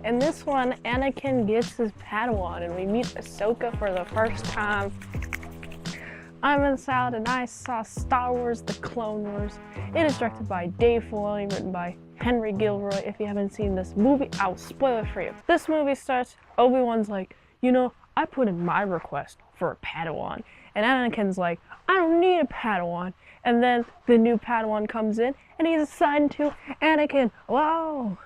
In this one, Anakin gets his padawan and we meet Ahsoka for the first time. I'm in Salad and I saw Star Wars The Clone Wars. It is directed by Dave Filoni, written by Henry Gilroy. If you haven't seen this movie, I'll spoil it for you. This movie starts, Obi-Wan's like, you know, I put in my request for a padawan. And Anakin's like, I don't need a padawan. And then the new padawan comes in and he's assigned to Anakin. Wow.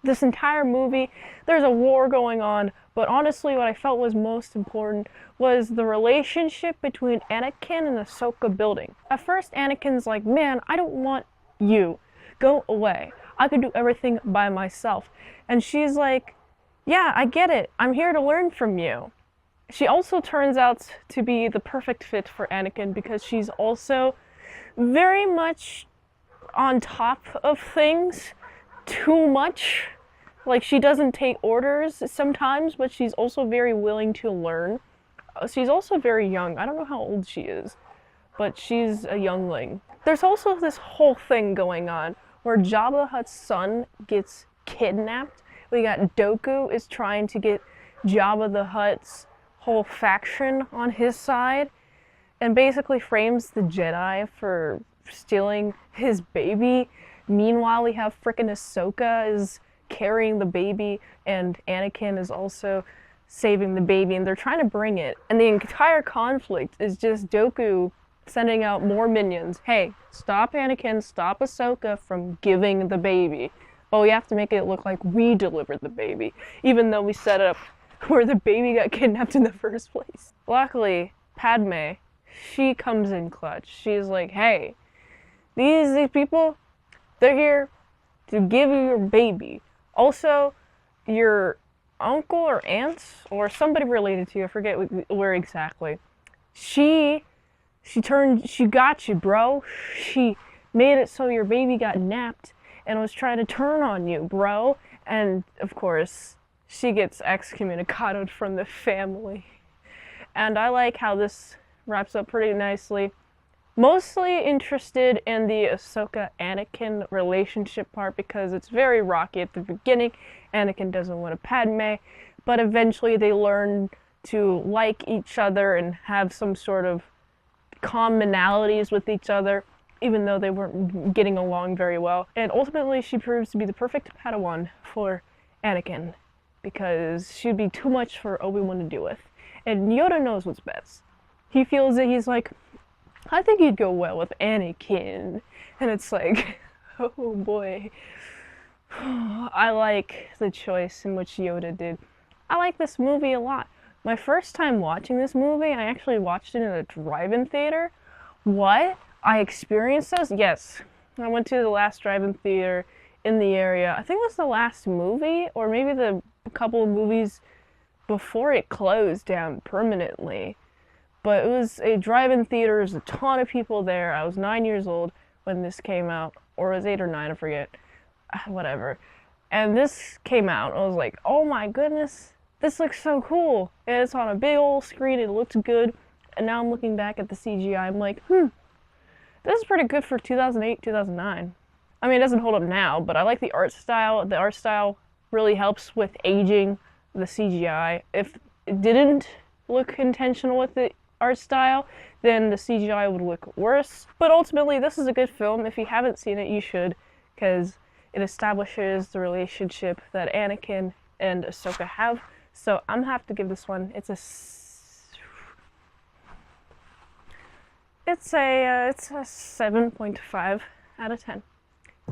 This entire movie, there's a war going on, but honestly what I felt was most important was the relationship between Anakin and Ahsoka building. At first Anakin's like, man, I don't want you. Go away. I could do everything by myself. And she's like, yeah, I get it. I'm here to learn from you. She also turns out to be the perfect fit for Anakin because she's also very much on top of things. Too much. Like, she doesn't take orders sometimes, but she's also very willing to learn. She's also very young. I don't know how old she is, but she's a youngling. There's also this whole thing going on where Jabba the Hutt's son gets kidnapped. We got Dooku is trying to get Jabba the Hutt's whole faction on his side and basically frames the Jedi for stealing his baby. Meanwhile, we have frickin' Ahsoka is carrying the baby and Anakin is also saving the baby and they're trying to bring it. And the entire conflict is just Dooku sending out more minions. Hey, stop Anakin, stop Ahsoka from giving the baby. But we have to make it look like we delivered the baby, even though we set up where the baby got kidnapped in the first place. Luckily, Padme, she comes in clutch. She's like, hey, these people, they're here to give you your baby. Also, your uncle or aunt or somebody related to you, I forget where exactly. She got you, bro. She made it so your baby got napped and was trying to turn on you, bro. And of course, she gets excommunicated from the family. And I like how this wraps up pretty nicely. Mostly interested in the Ahsoka-Anakin relationship part because it's very rocky at the beginning. Anakin doesn't want a Padme, but eventually they learn to like each other and have some sort of commonalities with each other, even though they weren't getting along very well. And ultimately she proves to be the perfect Padawan for Anakin because she'd be too much for Obi-Wan to deal with. And Yoda knows what's best. He feels that he's like, I think you'd go well with Anakin. And it's like, oh boy. I like the choice in which Yoda did. I like this movie a lot. My first time watching this movie, I actually watched it in a drive-in theater. What? I experienced those? Yes. I went to the last drive-in theater in the area. I think it was the last movie, or maybe the couple of movies before it closed down permanently. But it was a drive-in theater, there's a ton of people there. I was 9 years old when this came out, or I was 8 or 9, I forget. Whatever. And this came out, and I was like, oh my goodness, this looks so cool. And it's on a big old screen, it looks good. And now I'm looking back at the CGI, I'm like, this is pretty good for 2008, 2009. I mean, it doesn't hold up now, but I like the art style. The art style really helps with aging the CGI. If it didn't look intentional with the art style, then the CGI would look worse. But ultimately, this is a good film. If you haven't seen it, you should, because it establishes the relationship that Anakin and Ahsoka have. So I'm gonna have to give this one, it's a 7.5 out of 10.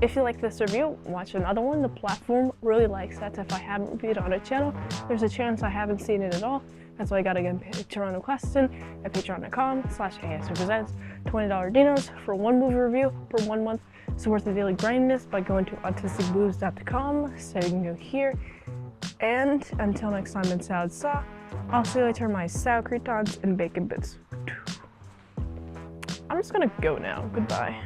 If you like this review, watch another one. The platform really likes that. If I haven't reviewed on a channel, there's a chance I haven't seen it at all. That's why I gotta get a Patreon request in at patreon.com/ASEPresents. $20 dinos for one movie review per 1 month. Support the daily grindness by going to autisticblues.com, setting new here. And until next time in Salad Saw, I'll see you later, my sour croutons and bacon bits. I'm just gonna go now. Goodbye.